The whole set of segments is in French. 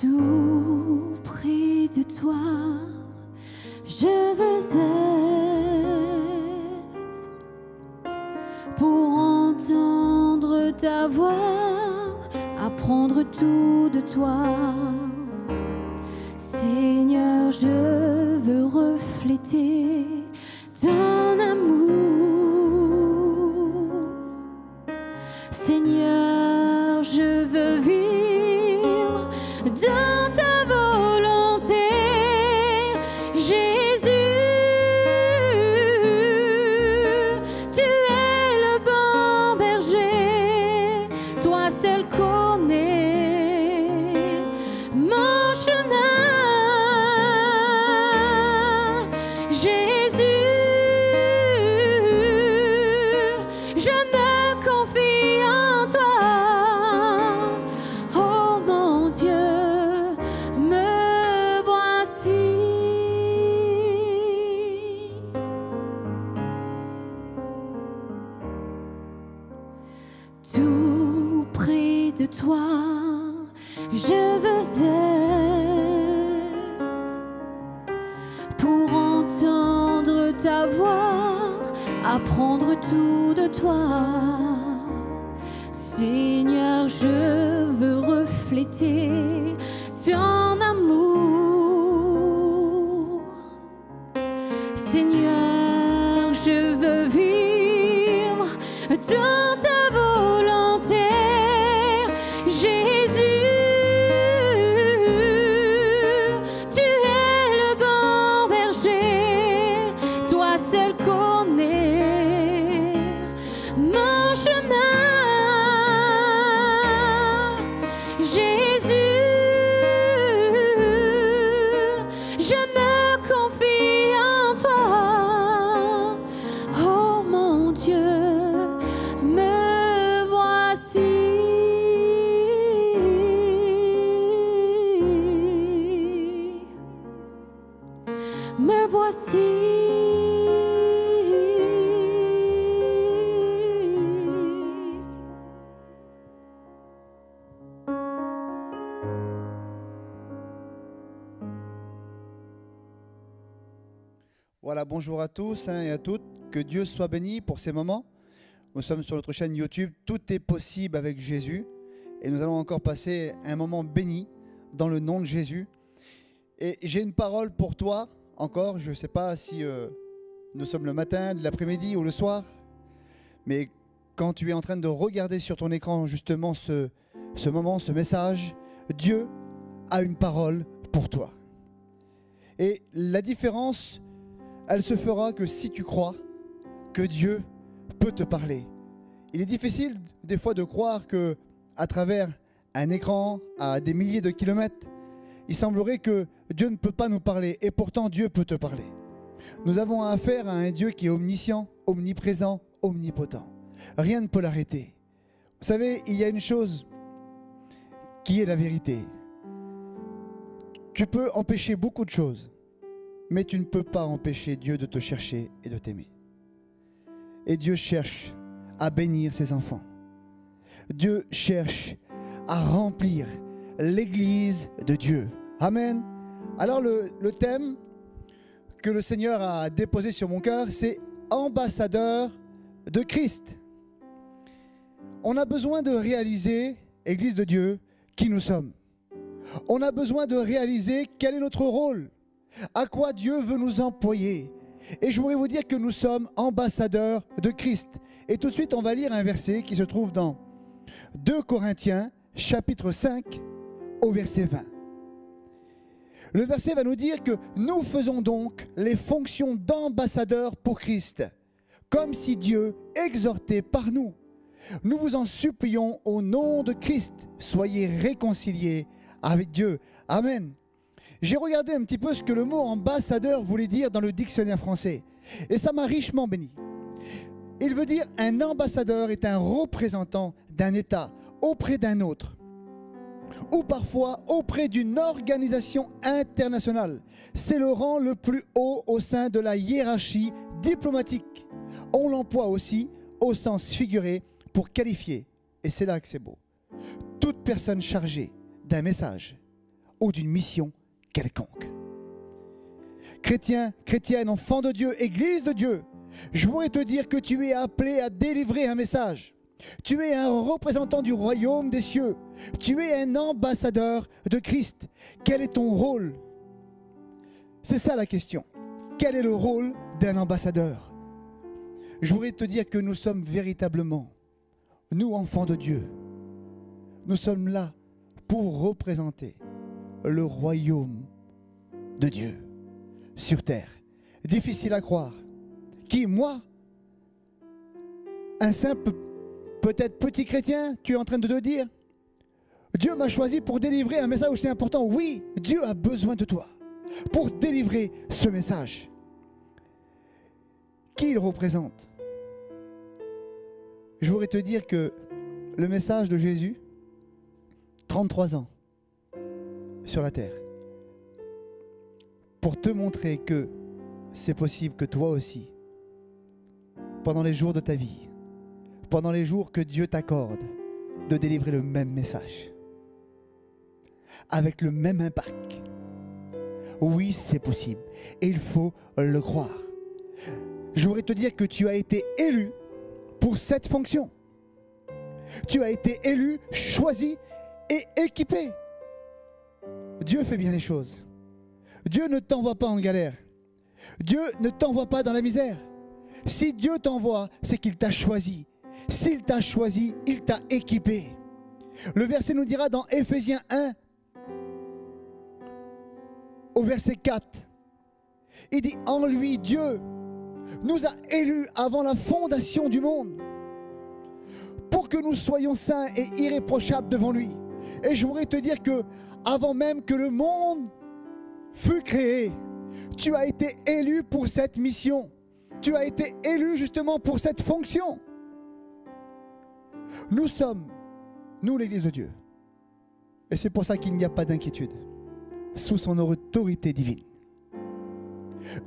Tout près de toi, je veux être pour entendre ta voix, apprendre tout de toi. Seigneur, je veux refléter ton amour. Seigneur, je veux vivre dans ta volonté. Jésus, tu es le bon berger, toi seul connais mon chemin. Jésus, je me confie en toi. Oh mon Dieu, me voici. Tout près de toi, je veux être pour entendre ta voix, apprendre tout de toi. Seigneur, je veux refléter ton amour. Seigneur, je veux vivre dans ta volonté. Jésus, tu es le bon berger, toi seul connais mon chemin. Jésus, je me confie en toi. Oh mon Dieu, me voici. Me voici. Voilà, bonjour à tous et à toutes. Que Dieu soit béni pour ces moments. Nous sommes sur notre chaîne YouTube. Tout est possible avec Jésus. Et nous allons encore passer un moment béni dans le nom de Jésus. Et j'ai une parole pour toi encore. Je ne sais pas si nous sommes le matin, l'après-midi ou le soir. Mais quand tu es en train de regarder sur ton écran justement ce moment, ce message, Dieu a une parole pour toi. Et la différence, elle se fera que si tu crois que Dieu peut te parler. Il est difficile des fois de croire que à travers un écran à des milliers de kilomètres, il semblerait que Dieu ne peut pas nous parler. Et pourtant, Dieu peut te parler. Nous avons affaire à un Dieu qui est omniscient, omniprésent, omnipotent. Rien ne peut l'arrêter. Vous savez, il y a une chose qui est la vérité. Tu peux empêcher beaucoup de choses, mais tu ne peux pas empêcher Dieu de te chercher et de t'aimer. Et Dieu cherche à bénir ses enfants. Dieu cherche à remplir l'Église de Dieu. Amen. Alors le thème que le Seigneur a déposé sur mon cœur, c'est ambassadeur de Christ. On a besoin de réaliser, Église de Dieu, qui nous sommes. On a besoin de réaliser quel est notre rôle, à quoi Dieu veut nous employer. Et je voudrais vous dire que nous sommes ambassadeurs de Christ. Et tout de suite, on va lire un verset qui se trouve dans 2 Corinthiens, chapitre 5, au verset 20. Le verset va nous dire que nous faisons donc les fonctions d'ambassadeurs pour Christ, comme si Dieu exhortait par nous. Nous vous en supplions au nom de Christ, soyez réconciliés avec Dieu. Amen. J'ai regardé un petit peu ce que le mot ambassadeur voulait dire dans le dictionnaire français. Et ça m'a richement béni. Il veut dire un ambassadeur est un représentant d'un État auprès d'un autre. Ou parfois auprès d'une organisation internationale. C'est le rang le plus haut au sein de la hiérarchie diplomatique. On l'emploie aussi au sens figuré pour qualifier, et c'est là que c'est beau, toute personne chargée d'un message ou d'une mission quelconque. Chrétien, chrétienne, enfant de Dieu, Église de Dieu, je voudrais te dire que tu es appelé à délivrer un message. Tu es un représentant du royaume des cieux. Tu es un ambassadeur de Christ. Quel est ton rôle? C'est ça la question. Quel est le rôle d'un ambassadeur? Je voudrais te dire que nous sommes véritablement, nous enfants de Dieu, nous sommes là pour représenter le royaume de Dieu sur terre. Difficile à croire. Qui, moi, un simple, peut-être petit chrétien, tu es en train de te dire, Dieu m'a choisi pour délivrer un message aussi important. Oui, Dieu a besoin de toi pour délivrer ce message. Qui il représente? Je voudrais te dire que le message de Jésus, 33 ans sur la terre, pour te montrer que c'est possible que toi aussi, pendant les jours de ta vie, pendant les jours que Dieu t'accorde, de délivrer le même message, avec le même impact. Oui, c'est possible, et il faut le croire. Je voudrais te dire que tu as été élu pour cette fonction. Tu as été élu, choisi et équipé. Dieu fait bien les choses. Dieu ne t'envoie pas en galère. Dieu ne t'envoie pas dans la misère. Si Dieu t'envoie, c'est qu'il t'a choisi. S'il t'a choisi, il t'a équipé. Le verset nous dira dans Éphésiens 1, au verset 4, il dit, en lui, Dieu nous a élus avant la fondation du monde pour que nous soyons saints et irréprochables devant lui. Et je voudrais te dire que avant même que le monde fut créé, tu as été élu pour cette mission. Tu as été élu justement pour cette fonction. Nous sommes, nous l'Église de Dieu, et c'est pour ça qu'il n'y a pas d'inquiétude, sous son autorité divine.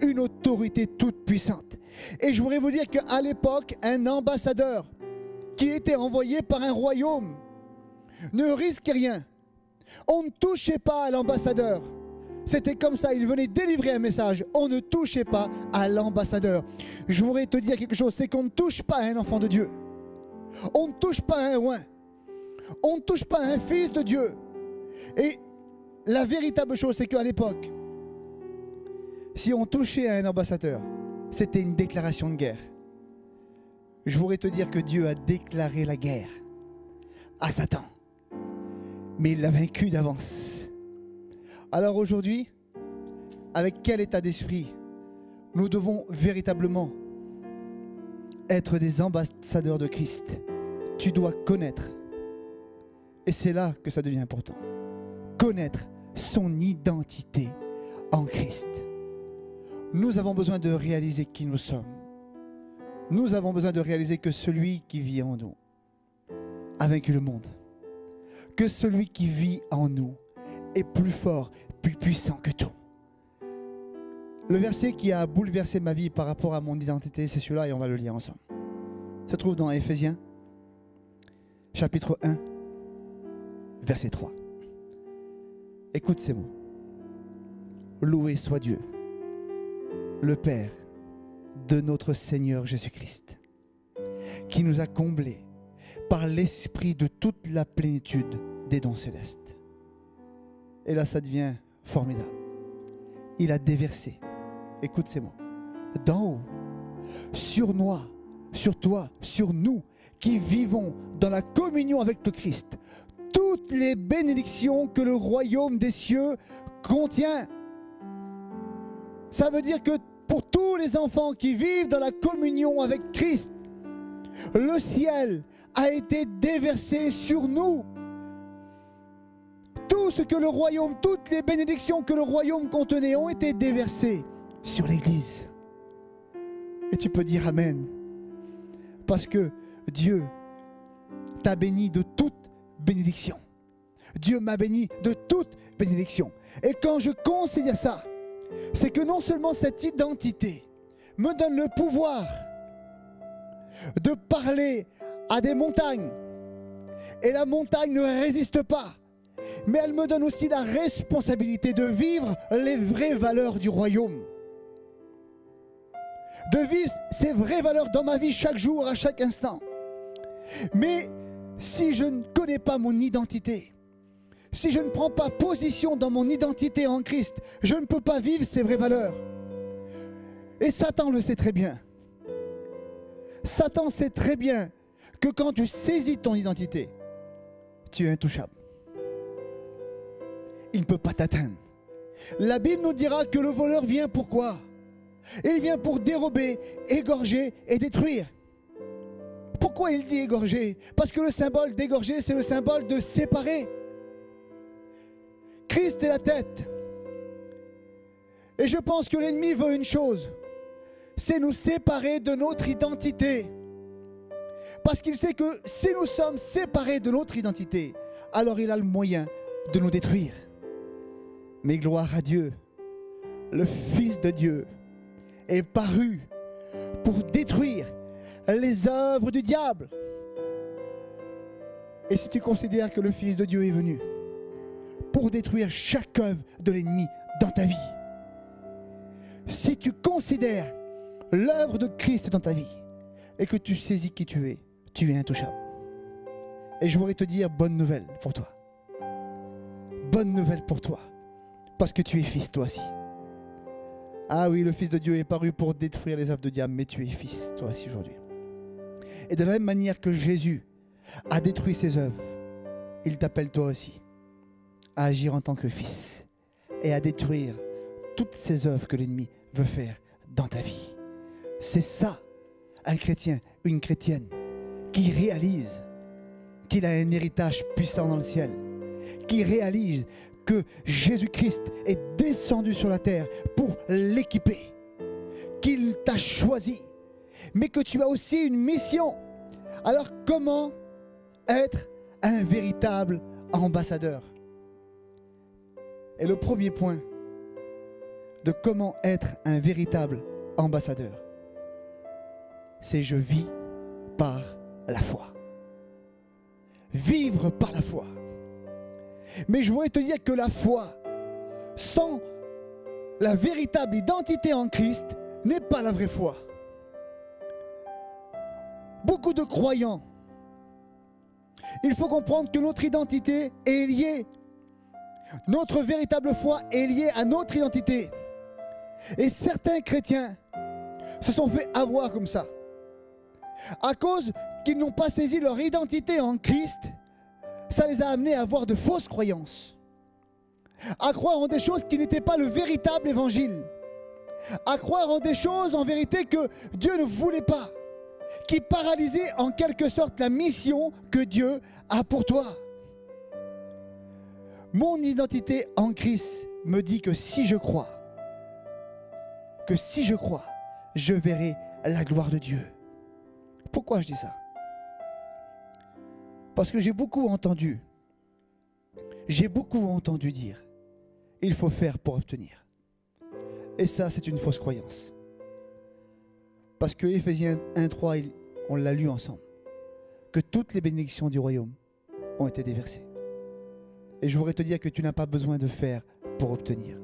Une autorité toute puissante. Et je voudrais vous dire qu'à l'époque, un ambassadeur qui était envoyé par un royaume ne risquait rien. On ne touchait pas à l'ambassadeur. C'était comme ça, il venait délivrer un message. On ne touchait pas à l'ambassadeur. Je voudrais te dire quelque chose, c'est qu'on ne touche pas à un enfant de Dieu. On ne touche pas à un oint. On ne touche pas à un fils de Dieu. Et la véritable chose, c'est qu'à l'époque, si on touchait à un ambassadeur, c'était une déclaration de guerre. Je voudrais te dire que Dieu a déclaré la guerre à Satan. Mais il l'a vaincu d'avance. Alors aujourd'hui, avec quel état d'esprit nous devons véritablement être des ambassadeurs de Christ? Tu dois connaître, et c'est là que ça devient important, connaître son identité en Christ. Nous avons besoin de réaliser qui nous sommes. Nous avons besoin de réaliser que celui qui vit en nous a vaincu le monde. Que celui qui vit en nous est plus fort, plus puissant que tout. Le verset qui a bouleversé ma vie par rapport à mon identité, c'est celui-là et on va le lire ensemble. Ça se trouve dans Éphésiens, chapitre 1, verset 3. Écoute ces mots. Loué soit Dieu, le Père de notre Seigneur Jésus-Christ, qui nous a comblés par l'esprit de toute la plénitude des dons célestes. Et là, ça devient formidable. Il a déversé, écoute ces mots, d'en haut, sur moi, sur toi, sur nous, qui vivons dans la communion avec le Christ, toutes les bénédictions que le royaume des cieux contient. Ça veut dire que pour tous les enfants qui vivent dans la communion avec Christ, le ciel a été déversé sur nous. Tout ce que le royaume, toutes les bénédictions que le royaume contenait ont été déversées sur l'Église. Et tu peux dire Amen. Parce que Dieu t'a béni de toute bénédiction. Dieu m'a béni de toute bénédiction. Et quand je considère ça, c'est que non seulement cette identité me donne le pouvoir de parler à des montagnes, et la montagne ne résiste pas, mais elle me donne aussi la responsabilité de vivre les vraies valeurs du royaume. De vivre ces vraies valeurs dans ma vie chaque jour, à chaque instant. Mais si je ne connais pas mon identité, si je ne prends pas position dans mon identité en Christ, je ne peux pas vivre ces vraies valeurs. Et Satan le sait très bien. Satan sait très bien que quand tu saisis ton identité, tu es intouchable. Il ne peut pas t'atteindre. La Bible nous dira que le voleur vient pour quoi? Il vient pour dérober, égorger et détruire. Pourquoi il dit égorger? Parce que le symbole d'égorger, c'est le symbole de séparer. Christ est la tête. Et je pense que l'ennemi veut une chose, c'est nous séparer de notre identité. Parce qu'il sait que si nous sommes séparés de notre identité, alors il a le moyen de nous détruire. Mais gloire à Dieu, le Fils de Dieu est paru pour détruire les œuvres du diable. Et si tu considères que le Fils de Dieu est venu pour détruire chaque œuvre de l'ennemi dans ta vie, si tu considères l'œuvre de Christ dans ta vie et que tu saisis qui tu es intouchable. Et je voudrais te dire bonne nouvelle pour toi. Bonne nouvelle pour toi, parce que tu es fils toi aussi. Ah oui, le Fils de Dieu est paru pour détruire les œuvres du diable, mais tu es fils toi aussi aujourd'hui. Et de la même manière que Jésus a détruit ses œuvres, il t'appelle toi aussi à agir en tant que fils et à détruire toutes ces œuvres que l'ennemi veut faire dans ta vie. C'est ça, un chrétien, une chrétienne qui réalise qu'il a un héritage puissant dans le ciel, qui réalise que Jésus-Christ est descendu sur la terre pour l'équiper, qu'il t'a choisi, mais que tu as aussi une mission. Alors comment être un véritable ambassadeur? Et le premier point de comment être un véritable ambassadeur, c'est je vis par la foi. Vivre par la foi. Mais je voudrais te dire que la foi, sans la véritable identité en Christ, n'est pas la vraie foi. Beaucoup de croyants, il faut comprendre que notre identité est liée. Notre véritable foi est liée à notre identité. Et certains chrétiens se sont fait avoir comme ça. À cause qu'ils n'ont pas saisi leur identité en Christ, ça les a amenés à avoir de fausses croyances, à croire en des choses qui n'étaient pas le véritable évangile, à croire en des choses en vérité que Dieu ne voulait pas, qui paralysaient en quelque sorte la mission que Dieu a pour toi. Mon identité en Christ me dit que si je crois, je verrai la gloire de Dieu. Pourquoi je dis ça? Parce que j'ai beaucoup entendu dire, il faut faire pour obtenir. Et ça, c'est une fausse croyance. Parce que Éphésiens 1:3, on l'a lu ensemble, que toutes les bénédictions du royaume ont été déversées. Et je voudrais te dire que tu n'as pas besoin de faire pour obtenir,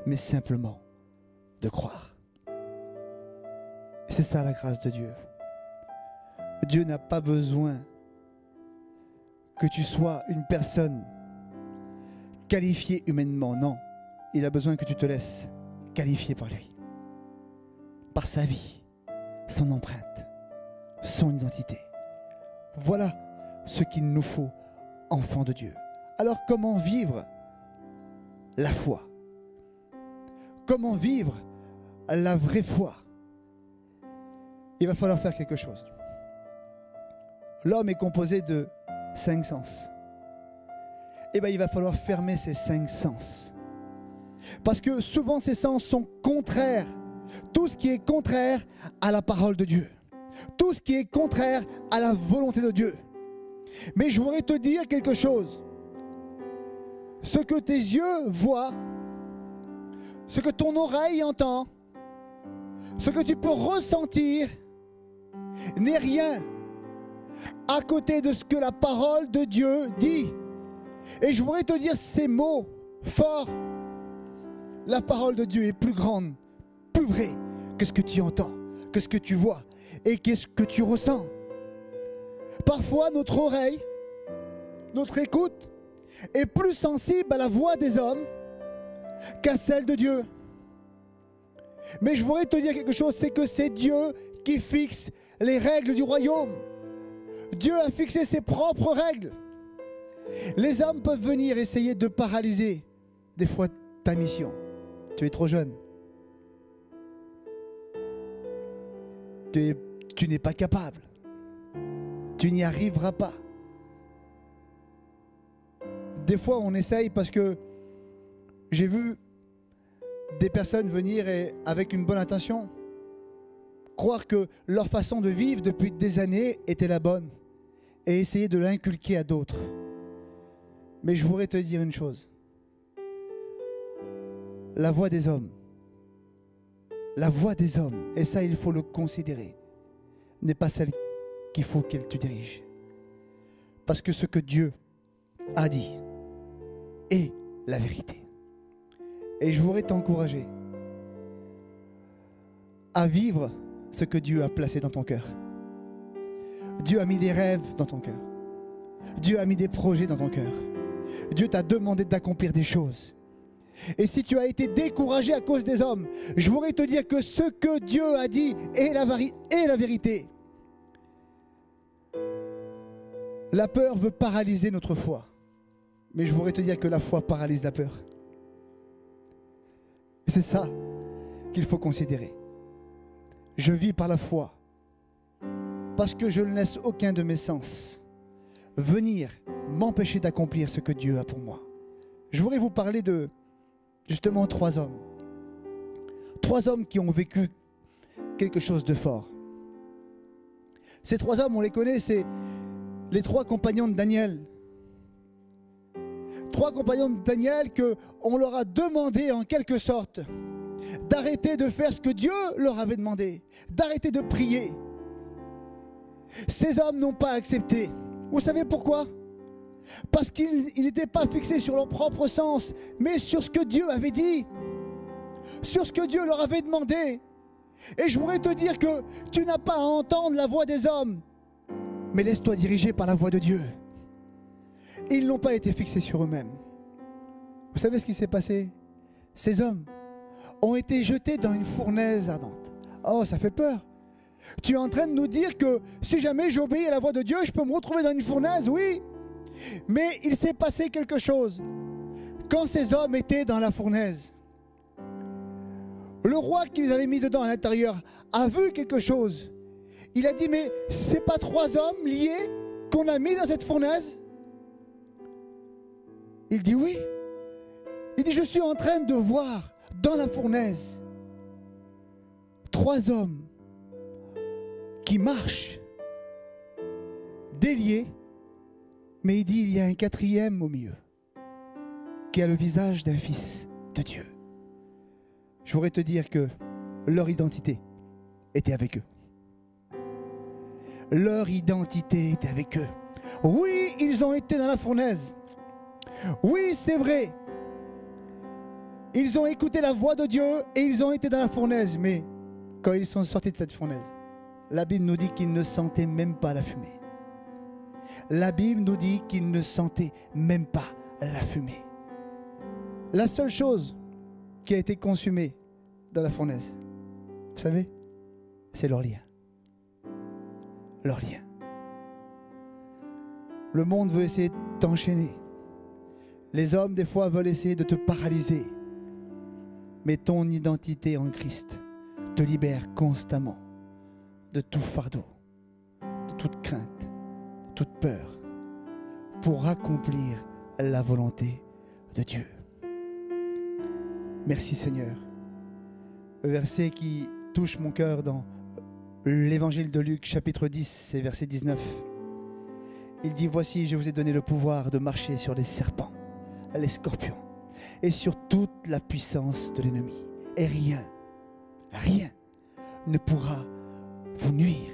mais simplement de croire. Et c'est ça la grâce de Dieu. Dieu n'a pas besoin que tu sois une personne qualifiée humainement. Non, il a besoin que tu te laisses qualifier par lui. Par sa vie, son empreinte, son identité. Voilà ce qu'il nous faut, enfants de Dieu. Alors comment vivre la foi? Comment vivre la vraie foi? Il va falloir faire quelque chose. L'homme est composé de 5 sens. Eh bien, il va falloir fermer ces 5 sens. Parce que souvent, ces sens sont contraires. Tout ce qui est contraire à la parole de Dieu. Tout ce qui est contraire à la volonté de Dieu. Mais je voudrais te dire quelque chose. Ce que tes yeux voient, ce que ton oreille entend, ce que tu peux ressentir, n'est rien à côté de ce que la parole de Dieu dit. Et je voudrais te dire ces mots forts. La parole de Dieu est plus grande, plus vraie que ce que tu entends, que ce que tu vois et qu'est-ce que tu ressens. Parfois, notre oreille, notre écoute est plus sensible à la voix des hommes qu'à celle de Dieu. Mais je voudrais te dire quelque chose, c'est que c'est Dieu qui fixe les règles du royaume. Dieu a fixé ses propres règles. Les hommes peuvent venir essayer de paralyser des fois ta mission. Tu es trop jeune. Tu n'es pas capable. Tu n'y arriveras pas. Des fois, on essaye parce que j'ai vu des personnes venir et, avec une bonne intention, croire que leur façon de vivre depuis des années était la bonne et essayer de l'inculquer à d'autres. Mais je voudrais te dire une chose. La voix des hommes, et ça il faut le considérer, n'est pas celle qu'il faut qu'elle te dirige. Parce que ce que Dieu a dit est la vérité. Et je voudrais t'encourager à vivre ce que Dieu a placé dans ton cœur. Dieu a mis des rêves dans ton cœur. Dieu a mis des projets dans ton cœur. Dieu t'a demandé d'accomplir des choses. Et si tu as été découragé à cause des hommes, je voudrais te dire que ce que Dieu a dit est la vérité. La peur veut paralyser notre foi. Mais je voudrais te dire que la foi paralyse la peur. Et c'est ça qu'il faut considérer. Je vis par la foi parce que je ne laisse aucun de mes sens venir m'empêcher d'accomplir ce que Dieu a pour moi. Je voudrais vous parler de justement 3 hommes. 3 hommes qui ont vécu quelque chose de fort. Ces 3 hommes, on les connaît, c'est les 3 compagnons de Daniel. 3 compagnons de Daniel qu'on leur a demandé en quelque sorte d'arrêter de faire ce que Dieu leur avait demandé, d'arrêter de prier. Ces hommes n'ont pas accepté. Vous savez pourquoi? Parce qu'ils n'étaient pas fixés sur leur propre sens, mais sur ce que Dieu avait dit, sur ce que Dieu leur avait demandé. Et je voudrais te dire que tu n'as pas à entendre la voix des hommes, mais laisse-toi diriger par la voix de Dieu. Ils n'ont pas été fixés sur eux-mêmes. Vous savez ce qui s'est passé? Ces hommes ont été jetés dans une fournaise ardente. Oh, ça fait peur. Tu es en train de nous dire que si jamais j'obéis à la voix de Dieu, je peux me retrouver dans une fournaise? Oui. Mais il s'est passé quelque chose. Quand ces hommes étaient dans la fournaise, le roi qui les avait mis dedans à l'intérieur a vu quelque chose. Il a dit, mais c'est pas 3 hommes liés qu'on a mis dans cette fournaise? Il dit oui. Il dit, je suis en train de voir dans la fournaise 3 hommes qui marchent déliés, mais il dit, il y a un 4e au milieu qui a le visage d'un fils de Dieu. Je voudrais te dire que leur identité était avec eux. Leur identité était avec eux. Oui, ils ont été dans la fournaise. Oui, c'est vrai. Ils ont écouté la voix de Dieu et ils ont été dans la fournaise. Mais quand ils sont sortis de cette fournaise, la Bible nous dit qu'ils ne sentaient même pas la fumée. La Bible nous dit qu'ils ne sentaient même pas la fumée. La seule chose qui a été consumée dans la fournaise, vous savez, c'est leur lien. Leur lien. Le monde veut essayer de t'enchaîner. Les hommes, des fois, veulent essayer de te paralyser. Mais ton identité en Christ te libère constamment de tout fardeau, de toute crainte, de toute peur, pour accomplir la volonté de Dieu. Merci Seigneur. Le verset qui touche mon cœur dans l'évangile de Luc, chapitre 10, et verset 19. Il dit, voici, je vous ai donné le pouvoir de marcher sur les serpents, les scorpions, et sur toute la puissance de l'ennemi. Et rien ne pourra vous nuire.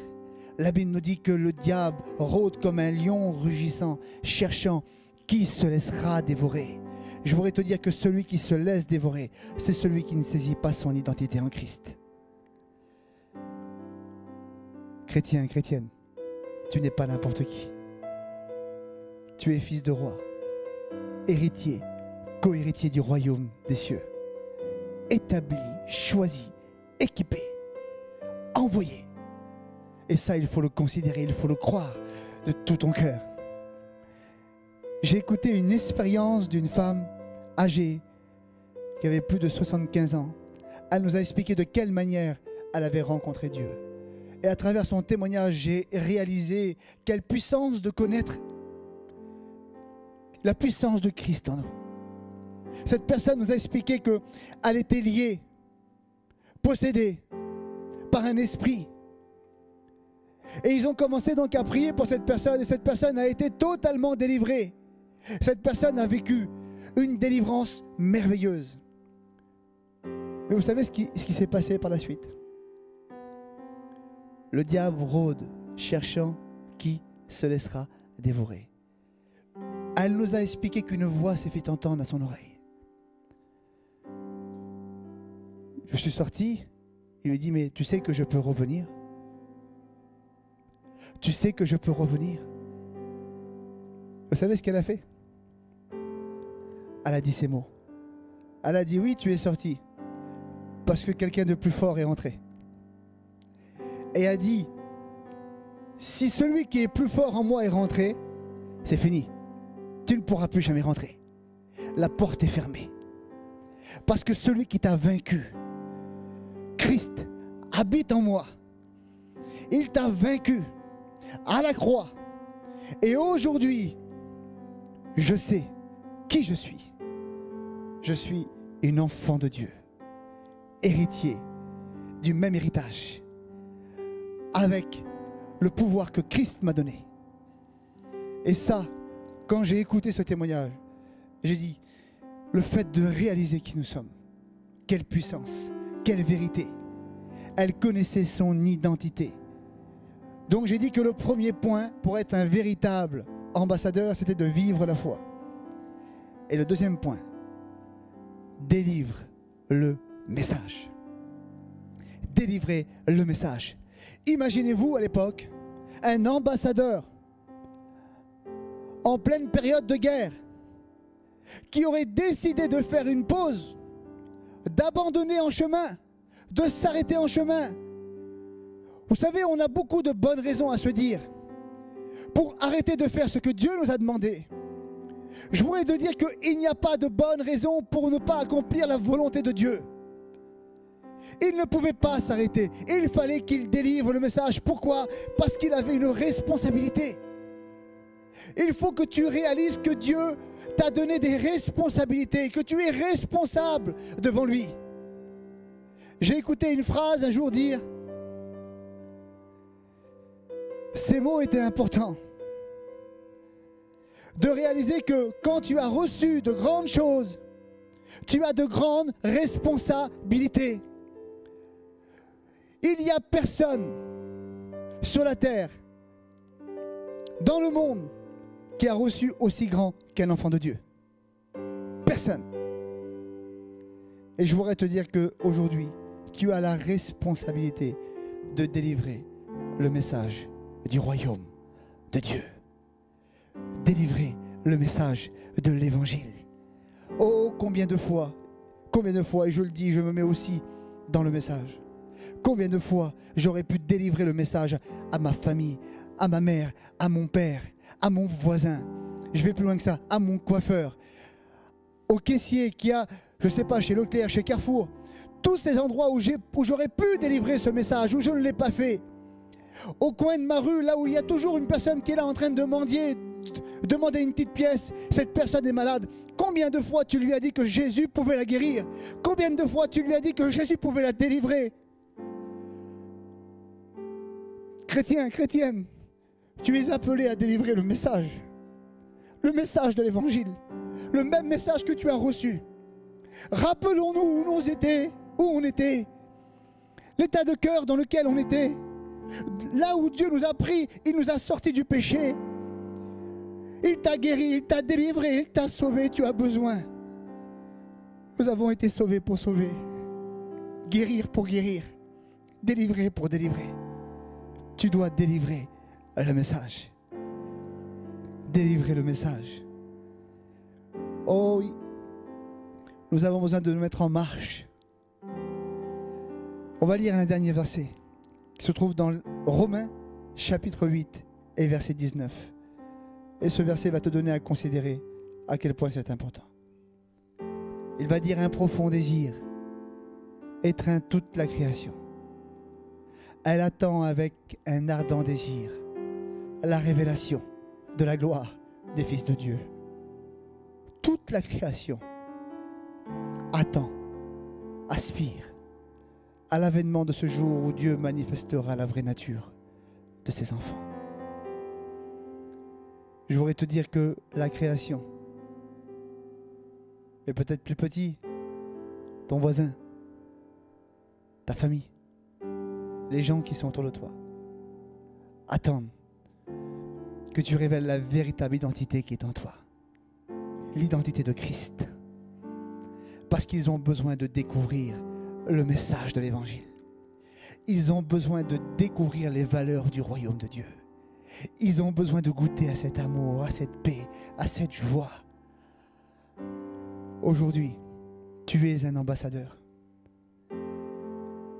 La Bible nous dit que le diable rôde comme un lion rugissant, cherchant qui se laissera dévorer. Je voudrais te dire que celui qui se laisse dévorer, c'est celui qui ne saisit pas son identité en Christ. Chrétien, chrétienne, tu n'es pas n'importe qui. Tu es fils de roi, héritier, co-héritier du royaume des cieux, établi, choisi, équipé, envoyé. Et ça, il faut le considérer, il faut le croire de tout ton cœur. J'ai écouté une expérience d'une femme âgée qui avait plus de 75 ans. Elle nous a expliqué de quelle manière elle avait rencontré Dieu. Et à travers son témoignage, j'ai réalisé quelle puissance de connaître la puissance de Christ en nous. Cette personne nous a expliqué qu'elle était liée, possédée par un esprit. Et ils ont commencé donc à prier pour cette personne, et cette personne a été totalement délivrée. Cette personne a vécu une délivrance merveilleuse. Mais vous savez ce qui s'est passé par la suite? Le diable rôde, cherchant qui se laissera dévorer. Elle nous a expliqué qu'une voix s'est fait entendre à son oreille. Je suis sorti, il lui dit, mais tu sais que je peux revenir? Tu sais que je peux revenir? Vous savez ce qu'elle a fait? Elle a dit ces mots. Elle a dit, oui, tu es sorti parce que quelqu'un de plus fort est rentré. Et elle a dit, si celui qui est plus fort en moi est rentré, c'est fini. Tu ne pourras plus jamais rentrer. La porte est fermée. Parce que celui qui t'a vaincu, Christ, habite en moi. Il t'a vaincu à la croix. Et aujourd'hui, je sais qui je suis. Je suis une enfant de Dieu, héritier du même héritage, avec le pouvoir que Christ m'a donné. Et ça, quand j'ai écouté ce témoignage, j'ai dit, le fait de réaliser qui nous sommes, quelle puissance, quelle vérité. Elle connaissait son identité. Donc j'ai dit que le premier point pour être un véritable ambassadeur, c'était de vivre la foi. Et le deuxième point, délivre le message. Délivrer le message. Imaginez-vous à l'époque, un ambassadeur en pleine période de guerre qui aurait décidé de faire une pause, d'abandonner en chemin, de s'arrêter en chemin. Vous savez, on a beaucoup de bonnes raisons à se dire pour arrêter de faire ce que Dieu nous a demandé. Je voudrais te dire qu'il n'y a pas de bonne raison pour ne pas accomplir la volonté de Dieu. Il ne pouvait pas s'arrêter. Il fallait qu'il délivre le message. Pourquoi? Parce qu'il avait une responsabilité. Il faut que tu réalises que Dieu t'a donné des responsabilités, que tu es responsable devant lui. J'ai écouté une phrase un jour dire, ces mots étaient importants. De réaliser que quand tu as reçu de grandes choses, tu as de grandes responsabilités. Il n'y a personne sur la terre, dans le monde, qui a reçu aussi grand qu'un enfant de Dieu. Personne. Et je voudrais te dire qu'aujourd'hui, tu as la responsabilité de délivrer le message du royaume de Dieu. Délivrer le message de l'évangile. Oh, combien de fois, et je le dis, je me mets aussi dans le message. Combien de fois j'aurais pu délivrer le message à ma famille, à ma mère, à mon père, à mon voisin. Je vais plus loin que ça, à mon coiffeur, au caissier qui a, je ne sais pas, chez Leclerc, chez Carrefour. Tous ces endroits où j'aurais pu délivrer ce message, où je ne l'ai pas fait. Au coin de ma rue, là où il y a toujours une personne qui est là en train de mendier, demander une petite pièce, cette personne est malade. Combien de fois tu lui as dit que Jésus pouvait la guérir? Combien de fois tu lui as dit que Jésus pouvait la délivrer? Chrétien, chrétienne, tu es appelé à délivrer le message de l'évangile, le même message que tu as reçu. Rappelons-nous où on était, l'état de cœur dans lequel on était, là où Dieu nous a pris, il nous a sortis du péché. Il t'a guéri, il t'a délivré, il t'a sauvé. Tu as besoin. Nous avons été sauvés pour sauver. Guérir pour guérir. Délivrer pour délivrer. Tu dois délivrer le message. Délivrer le message. Oh oui. Nous avons besoin de nous mettre en marche. On va lire un dernier verset qui se trouve dans Romains chapitre 8 et verset 19. Et ce verset va te donner à considérer à quel point c'est important. Il va dire: un profond désir étreint toute la création. Elle attend avec un ardent désir la révélation de la gloire des fils de Dieu. Toute la création attend, aspire à l'avènement de ce jour où Dieu manifestera la vraie nature de ses enfants. Je voudrais te dire que la création est peut-être plus petit, ton voisin, ta famille, les gens qui sont autour de toi, attendent que tu révèles la véritable identité qui est en toi, l'identité de Christ, parce qu'ils ont besoin de découvrir le message de l'Évangile. Ils ont besoin de découvrir les valeurs du royaume de Dieu. Ils ont besoin de goûter à cet amour, à cette paix, à cette joie. Aujourd'hui, tu es un ambassadeur.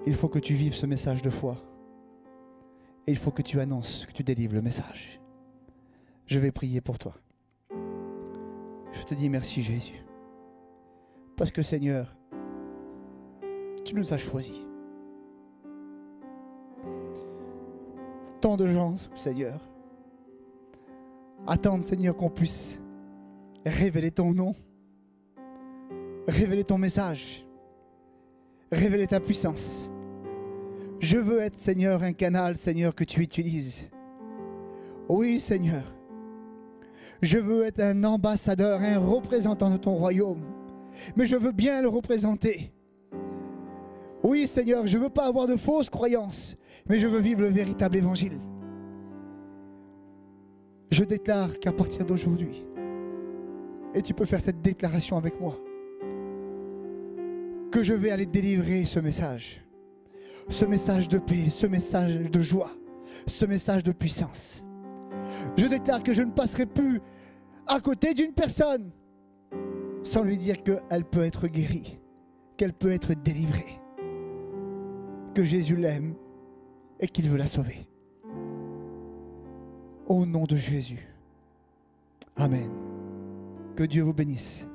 Il faut que tu vives ce message de foi. Et il faut que tu annonces, que tu délivres le message. Je vais prier pour toi. Je te dis merci Jésus. Parce que Seigneur, tu nous as choisis. Tant de gens, Seigneur, attendent, Seigneur, qu'on puisse révéler ton nom, révéler ton message, révéler ta puissance. Je veux être, Seigneur, un canal, Seigneur, que tu utilises. Oui, Seigneur. Je veux être un ambassadeur, un représentant de ton royaume. Mais je veux bien le représenter. Oui, Seigneur, je ne veux pas avoir de fausses croyances, mais je veux vivre le véritable évangile. Je déclare qu'à partir d'aujourd'hui, et tu peux faire cette déclaration avec moi, que je vais aller délivrer ce message de paix, ce message de joie, ce message de puissance. Je déclare que je ne passerai plus à côté d'une personne sans lui dire qu'elle peut être guérie, qu'elle peut être délivrée, que Jésus l'aime et qu'il veut la sauver. Au nom de Jésus. Amen. Que Dieu vous bénisse.